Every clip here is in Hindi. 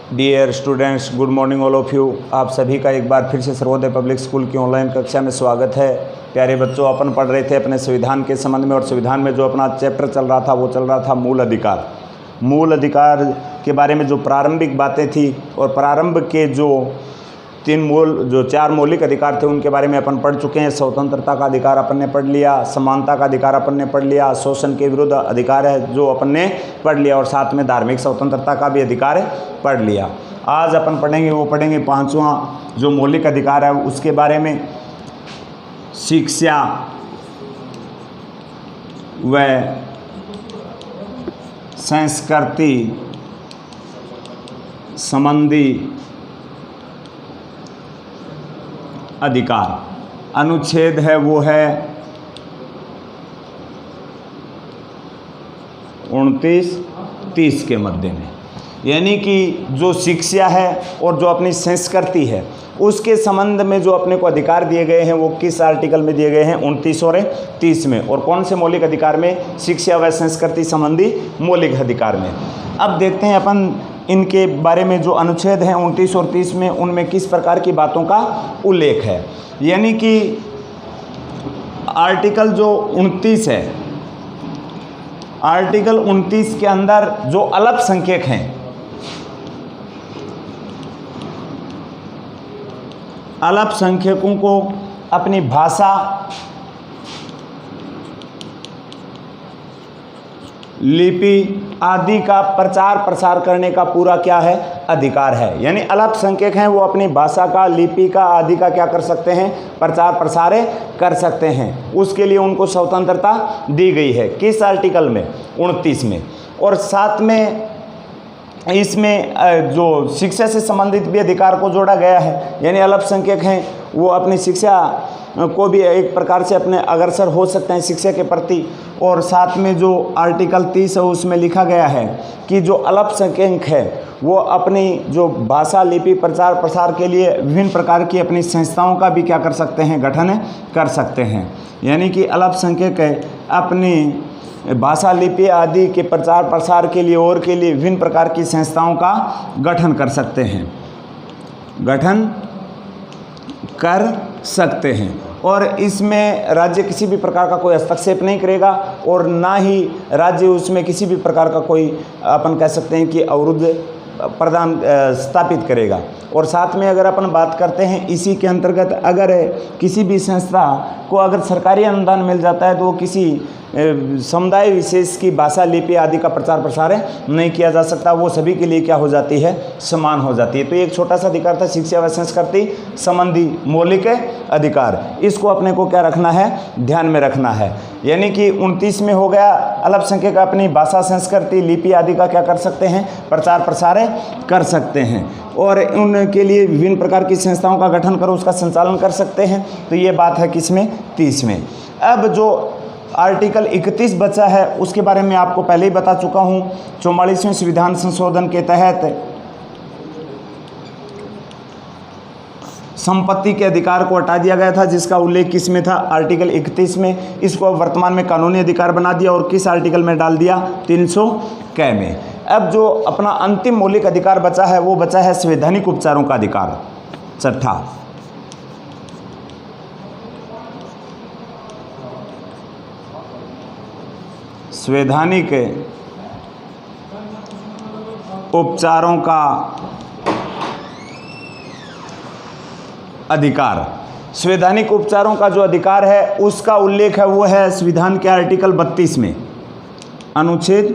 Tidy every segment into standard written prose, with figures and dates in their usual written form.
Dear students, good morning all of you. आप सभी का एक बार फिर से सर्वोदय पब्लिक स्कूल की ऑनलाइन कक्षा में स्वागत है। प्यारे बच्चों, अपन पढ़ रहे थे अपने संविधान के संबंध में, और संविधान में जो अपना चैप्टर चल रहा था वो चल रहा था मूल अधिकार। मूल अधिकार के बारे में जो प्रारंभिक बातें थी और प्रारंभ के जो चार मौलिक अधिकार थे उनके बारे में अपन पढ़ चुके हैं। स्वतंत्रता का अधिकार अपन ने पढ़ लिया, समानता का अधिकार अपन ने पढ़ लिया, शोषण के विरुद्ध अधिकार है जो अपन ने पढ़ लिया, और साथ में धार्मिक स्वतंत्रता का भी अधिकार पढ़ लिया। आज अपन पढ़ेंगे पांचवा जो मौलिक अधिकार है उसके बारे में, शिक्षा व संस्कृति संबंधी अधिकार। अनुच्छेद है वो है 29-30 के मध्य में, यानी कि जो शिक्षा है और जो अपनी संस्कृति है उसके संबंध में जो अपने को अधिकार दिए गए हैं वो किस आर्टिकल में दिए गए हैं? 29 और 30 में। और कौन से मौलिक अधिकार में? शिक्षा व संस्कृति संबंधी मौलिक अधिकार में। अब देखते हैं अपन इनके बारे में। जो अनुच्छेद हैं 29 और 30 में, उनमें किस प्रकार की बातों का उल्लेख है। यानी कि आर्टिकल जो 29 है, आर्टिकल 29 के अंदर जो अल्पसंख्यक हैं, अल्पसंख्यकों को अपनी भाषा, लिपि आदि का प्रचार प्रसार करने का पूरा क्या है? अधिकार है। यानी अल्पसंख्यक हैं वो अपनी भाषा का, लिपि का आदि का क्या कर सकते हैं? प्रचार प्रसार कर सकते हैं। उसके लिए उनको स्वतंत्रता दी गई है। किस आर्टिकल में? 29 में। और साथ में इसमें जो शिक्षा से संबंधित भी अधिकार को जोड़ा गया है। यानी अल्पसंख्यक हैं वो अपनी शिक्षा को भी एक प्रकार से अपने अग्रसर हो सकते हैं शिक्षा के प्रति। और साथ में जो आर्टिकल 30 है उसमें लिखा गया है कि जो अल्पसंख्यक है वो अपनी जो भाषा, लिपि, प्रचार प्रसार के लिए विभिन्न प्रकार की अपनी संस्थाओं का भी क्या कर सकते हैं? गठन कर सकते हैं। यानी कि अल्पसंख्यक अपनी भाषा, लिपि आदि के प्रचार प्रसार के लिए और के लिए विभिन्न प्रकार की संस्थाओं का गठन कर सकते हैं, गठन कर सकते हैं। और इसमें राज्य किसी भी प्रकार का कोई हस्तक्षेप नहीं करेगा और ना ही राज्य उसमें किसी भी प्रकार का कोई अपन कह सकते हैं कि अवरुद्ध प्रदान स्थापित करेगा। और साथ में अगर अपन बात करते हैं इसी के अंतर्गत, अगर किसी भी संस्था को अगर सरकारी अनुदान मिल जाता है तो वो किसी समुदाय विशेष की भाषा, लिपि आदि का प्रचार प्रसार नहीं किया जा सकता। वो सभी के लिए क्या हो जाती है? समान हो जाती है। तो एक छोटा सा अधिकार था शिक्षा व संस्कृति संबंधी मौलिक अधिकार। इसको अपने को क्या रखना है? ध्यान में रखना है। यानी कि 29 में हो गया अल्पसंख्यक अपनी भाषा, संस्कृति, लिपि आदि का क्या कर सकते हैं? प्रचार प्रसार कर सकते हैं और उनके लिए विभिन्न प्रकार की संस्थाओं का गठन कर उसका संचालन कर सकते हैं। तो ये बात है किसमें? 30 में। अब जो आर्टिकल 31 बचा है उसके बारे में आपको पहले ही बता चुका हूँ। 44वें संविधान संशोधन के तहत संपत्ति के अधिकार को हटा दिया गया था, जिसका उल्लेख किस में था? आर्टिकल 31 में। इसको वर्तमान में कानूनी अधिकार बना दिया और किस आर्टिकल में डाल दिया? 300 क में। अब जो अपना अंतिम मौलिक अधिकार बचा है वो बचा है संवैधानिक उपचारों का अधिकार, छठा। संवैधानिक उपचारों का अधिकार। संवैधानिक उपचारों का जो अधिकार है उसका उल्लेख है वो है संविधान के आर्टिकल 32 में, अनुच्छेद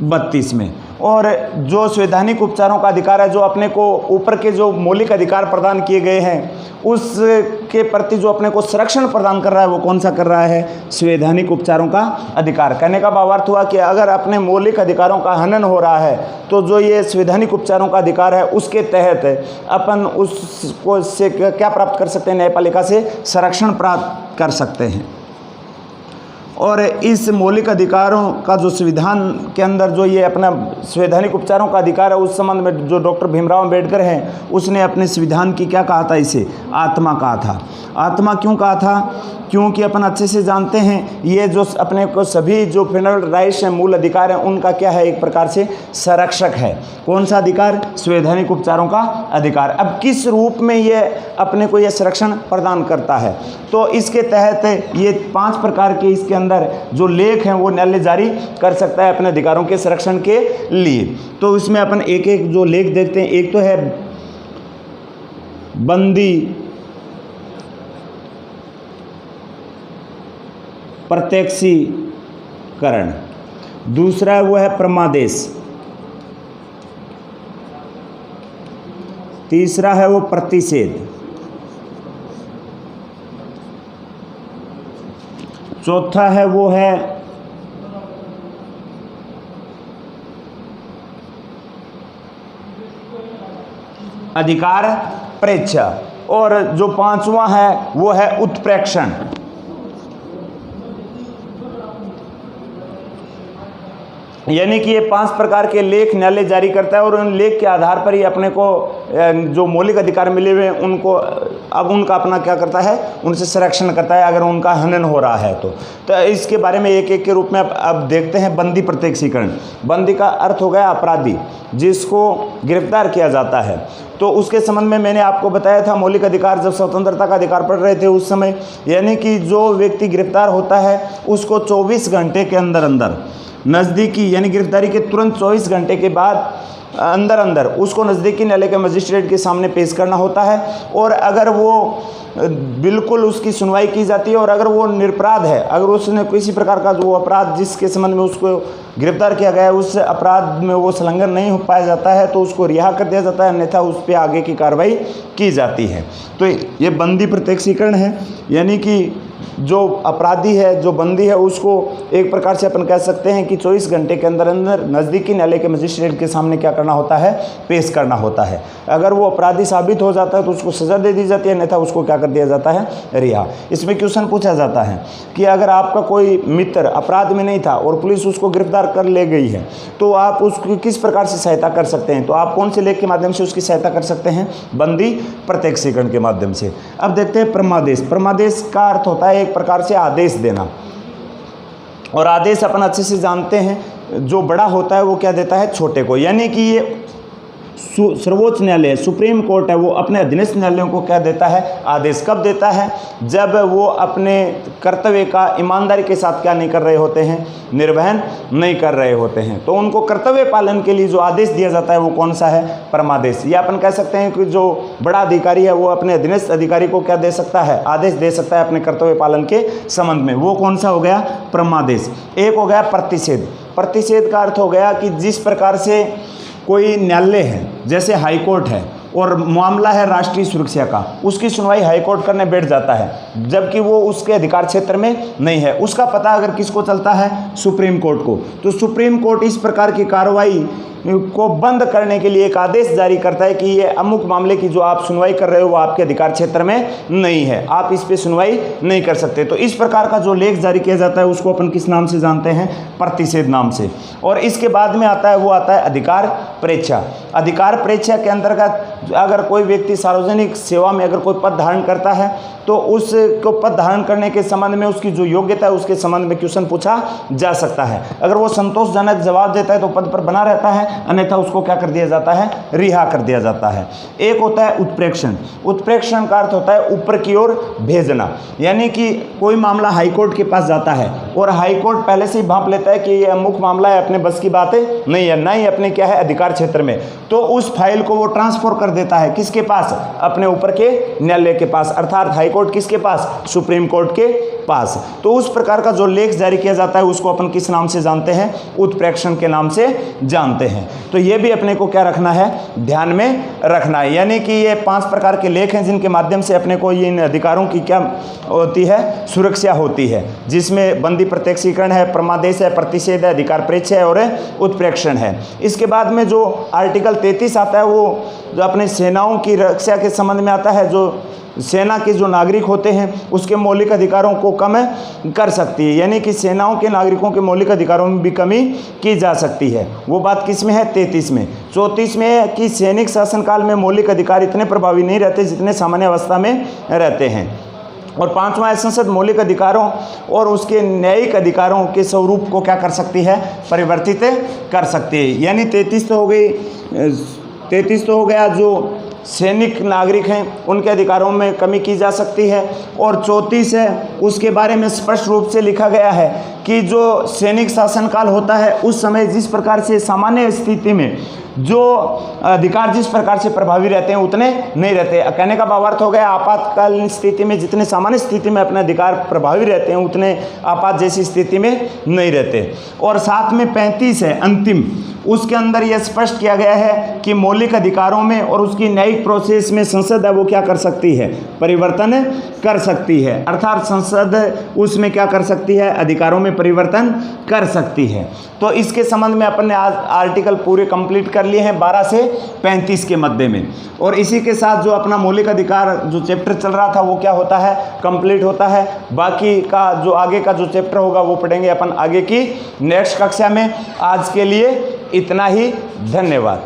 32 में। और जो संवैधानिक उपचारों का अधिकार है, जो अपने को ऊपर के जो मौलिक अधिकार प्रदान किए गए हैं उसके प्रति जो अपने को संरक्षण प्रदान कर रहा है वो कौन सा कर रहा है? संवैधानिक उपचारों का अधिकार। कहने का भावार्थ हुआ कि अगर अपने मौलिक अधिकारों का हनन हो रहा है तो जो ये संवैधानिक उपचारों का अधिकार है उसके तहत अपन उसको से क्या प्राप्त कर सकते हैं? न्यायपालिका से संरक्षण प्राप्त कर सकते हैं। और इस मौलिक अधिकारों का जो संविधान के अंदर जो ये अपना संवैधानिक उपचारों का अधिकार है, उस संबंध में जो डॉक्टर भीमराव अंबेडकर हैं उसने अपने संविधान की क्या कहा था, इसे आत्मा कहा था। आत्मा क्यों कहा था? क्योंकि अपन अच्छे से जानते हैं ये जो अपने को सभी जो फंडामेंटल राइट्स हैं, मूल अधिकार हैं, उनका क्या है, एक प्रकार से संरक्षक है। कौन सा अधिकार? संवैधानिक उपचारों का अधिकार। अब किस रूप में ये अपने को ये संरक्षण प्रदान करता है? तो इसके तहत ये 5 प्रकार के इसके अंदर जो लेख हैं वो न्यायालय जारी कर सकता है अपने अधिकारों के संरक्षण के लिए। तो इसमें अपन एक एक जो लेख देखते हैं। एक तो है बंदी प्रत्यक्षीकरण, दूसरा वो है परमादेश, तीसरा है वो प्रतिषेध, चौथा है वो है अधिकार प्रेक्षा, और जो 5वां है वो है उत्प्रेक्षण। यानी कि ये 5 प्रकार के लेख न्यायालय जारी करता है और उन लेख के आधार पर ही अपने को जो मौलिक अधिकार मिले हुए हैं उनको अब उनका अपना क्या करता है, उनसे संरक्षण करता है अगर उनका हनन हो रहा है तो इसके बारे में एक एक के रूप में अब देखते हैं। बंदी प्रत्यक्षीकरण। बंदी का अर्थ हो गया अपराधी जिसको गिरफ्तार किया जाता है। तो उसके संबंध में मैंने आपको बताया था मौलिक अधिकार जब स्वतंत्रता का अधिकार पढ़ रहे थे उस समय, यानी कि जो व्यक्ति गिरफ्तार होता है उसको 24 घंटे के अंदर अंदर नज़दीकी, यानी गिरफ्तारी के तुरंत 24 घंटे के बाद अंदर उसको नज़दीकी न्यायालय के मजिस्ट्रेट के सामने पेश करना होता है। और अगर वो बिल्कुल उसकी सुनवाई की जाती है और अगर वो निरपराध है, अगर उसने किसी प्रकार का जो अपराध जिसके संबंध में उसको गिरफ्तार किया गया है उस अपराध में वो संलग्न नहीं हो पाया जाता है तो उसको रिहा कर दिया जाता है, अन्यथा उस पर आगे की कार्रवाई की जाती है। तो ये बंदी प्रत्यक्षीकरण है, यानी कि जो अपराधी है, जो बंदी है, उसको एक प्रकार से अपन कह सकते हैं कि 24 घंटे के अंदर अंदर नज़दीकी न्यायालय के मजिस्ट्रेट के सामने क्या करना होता है, पेश करना होता है। अगर वो अपराधी साबित हो जाता है तो उसको सज़ा दे दी जाती है, अन्यथा उसको क्या कर दिया जाता है, रिहा। इसमें क्वेश्चन पूछा जाता है कि अगर आपका कोई मित्र अपराध में नहीं था और पुलिस उसको गिरफ्तार कर ले गई है तो आप उसकी किस प्रकार से सहायता कर सकते हैं? तो आप कौन से लेख के माध्यम से उसकी सहायता कर सकते हैं? बंदी प्रत्यक्षीकरण के माध्यम से। अब देखते हैं परमादेश। परमादेश का अर्थ होता है एक प्रकार से आदेश देना, और आदेश अपन अच्छे से जानते हैं जो बड़ा होता है वो क्या देता है, छोटे को। यानी कि ये सर्वोच्च न्यायालय, सुप्रीम कोर्ट है, वो अपने अधीनस्थ न्यायालयों को क्या देता है, आदेश। कब देता है? जब वो अपने कर्तव्य का ईमानदारी के साथ क्या नहीं कर रहे होते हैं, निर्वहन नहीं कर रहे होते हैं। तो उनको कर्तव्य पालन के लिए जो आदेश दिया जाता है वो कौन सा है, परमादेश। या अपन कह सकते हैं कि जो बड़ा अधिकारी है वो अपने अधीनस्थ अधिकारी को क्या दे सकता है, आदेश दे सकता है अपने कर्तव्य पालन के संबंध में, वो कौन सा हो गया, परमादेश। एक हो गया प्रतिषेध। प्रतिषेध का अर्थ हो गया कि जिस प्रकार से कोई न्यायालय है, जैसे हाई कोर्ट है और मामला है राष्ट्रीय सुरक्षा का, उसकी सुनवाई हाई कोर्ट करने बैठ जाता है जबकि वो उसके अधिकार क्षेत्र में नहीं है, उसका पता अगर किसको चलता है, सुप्रीम कोर्ट को। तो सुप्रीम कोर्ट इस प्रकार की कार्रवाई को बंद करने के लिए एक आदेश जारी करता है कि ये अमुक मामले की जो आप सुनवाई कर रहे हो वो आपके अधिकार क्षेत्र में नहीं है, आप इस पे सुनवाई नहीं कर सकते। तो इस प्रकार का जो लेख जारी किया जाता है उसको अपन किस नाम से जानते हैं, प्रतिषेध नाम से। और इसके बाद में आता है वो आता है अधिकार प्रेक्षा। अधिकार प्रेक्षा के अंतर्गत अगर कोई व्यक्ति सार्वजनिक सेवा में अगर कोई पद धारण करता है तो उसको पद धारण करने के संबंध में उसकी जो योग्यता है उसके संबंध में क्वेश्चन पूछा जा सकता है। अगर वो संतोषजनक जवाब देता है तो पद पर बना रहता है, अन्यथा उसको क्या कर दिया जाता है, रिहा कर दिया जाता है। एक होता है उत्प्रेक्षण। उत्प्रेक्षण का अर्थ होता है ऊपर की ओर भेजना, यानी कि कोई मामला हाईकोर्ट के पास जाता है और हाईकोर्ट पहले से ही भांप लेता है कि ये अमुक मामला है, अपने बस की बातें नहीं है, ना ही अपने क्या है अधिकार क्षेत्र में, तो उस फाइल को वो ट्रांसफर कर देता है किसके पास, अपने ऊपर के न्यायालय के पास, अर्थात हाईकोर्ट किसके पास, सुप्रीम कोर्ट के पास। तो उस प्रकार का जो लेख जारी किया जाता है उसको अपन किस नाम से जानते हैं, उत्प्रेक्षण के नाम से जानते हैं। तो ये भी अपने को क्या रखना है, ध्यान में रखना है। यानी कि ये 5 प्रकार के लेख हैं जिनके माध्यम से अपने को इन अधिकारों की क्या होती है, सुरक्षा होती है, जिसमें बंदी प्रत्यक्षीकरण है, परमादेश है, प्रतिषेध है, अधिकार प्रेक्षा है और उत्प्रेक्षण है। इसके बाद में जो आर्टिकल 33 आता है वो जो अपने सेनाओं की रक्षा के संबंध में आता है, जो सेना के जो नागरिक होते हैं उसके मौलिक अधिकारों को कम कर सकती है, यानी कि सेनाओं के नागरिकों के मौलिक अधिकारों में भी कमी की जा सकती है। वो बात किस में है? 33 में। 34 में है कि सैनिक शासनकाल में मौलिक अधिकार इतने प्रभावी नहीं रहते जितने सामान्य अवस्था में रहते हैं। और 5वां है, संसद मौलिक अधिकारों और उसके न्यायिक अधिकारों के स्वरूप को क्या कर सकती है? परिवर्तित कर सकती है। यानी 33 तो हो गई, 33 तो हो गया जो सैनिक नागरिक हैं उनके अधिकारों में कमी की जा सकती है। और 34 है उसके बारे में स्पष्ट रूप से लिखा गया है कि जो सैनिक शासनकाल होता है उस समय जिस प्रकार से सामान्य स्थिति में जो अधिकार जिस प्रकार से प्रभावी रहते हैं उतने नहीं रहते। कहने का भावार्थ हो गया आपातकालीन स्थिति में जितने सामान्य स्थिति में अपने अधिकार प्रभावी रहते हैं उतने आपात जैसी स्थिति में नहीं रहते। और साथ में 35 है अंतिम, उसके अंदर यह स्पष्ट किया गया है कि मौलिक अधिकारों में और उसकी न्यायिक प्रोसेस में संसद है वो क्या कर सकती है? परिवर्तन कर सकती है। अर्थात संसद उसमें क्या कर सकती है? अधिकारों में परिवर्तन कर सकती है। तो इसके संबंध में अपन ने आज आर्टिकल पूरे कंप्लीट कर लिए हैं 12 से 35 के मध्य में। और इसी के साथ जो अपना मौलिक अधिकार जो चैप्टर चल रहा था वो क्या होता है? कंप्लीट होता है। बाकी का जो आगे का जो चैप्टर होगा वो पढ़ेंगे अपन आगे की नेक्स्ट कक्षा में। आज के लिए इतना ही, धन्यवाद।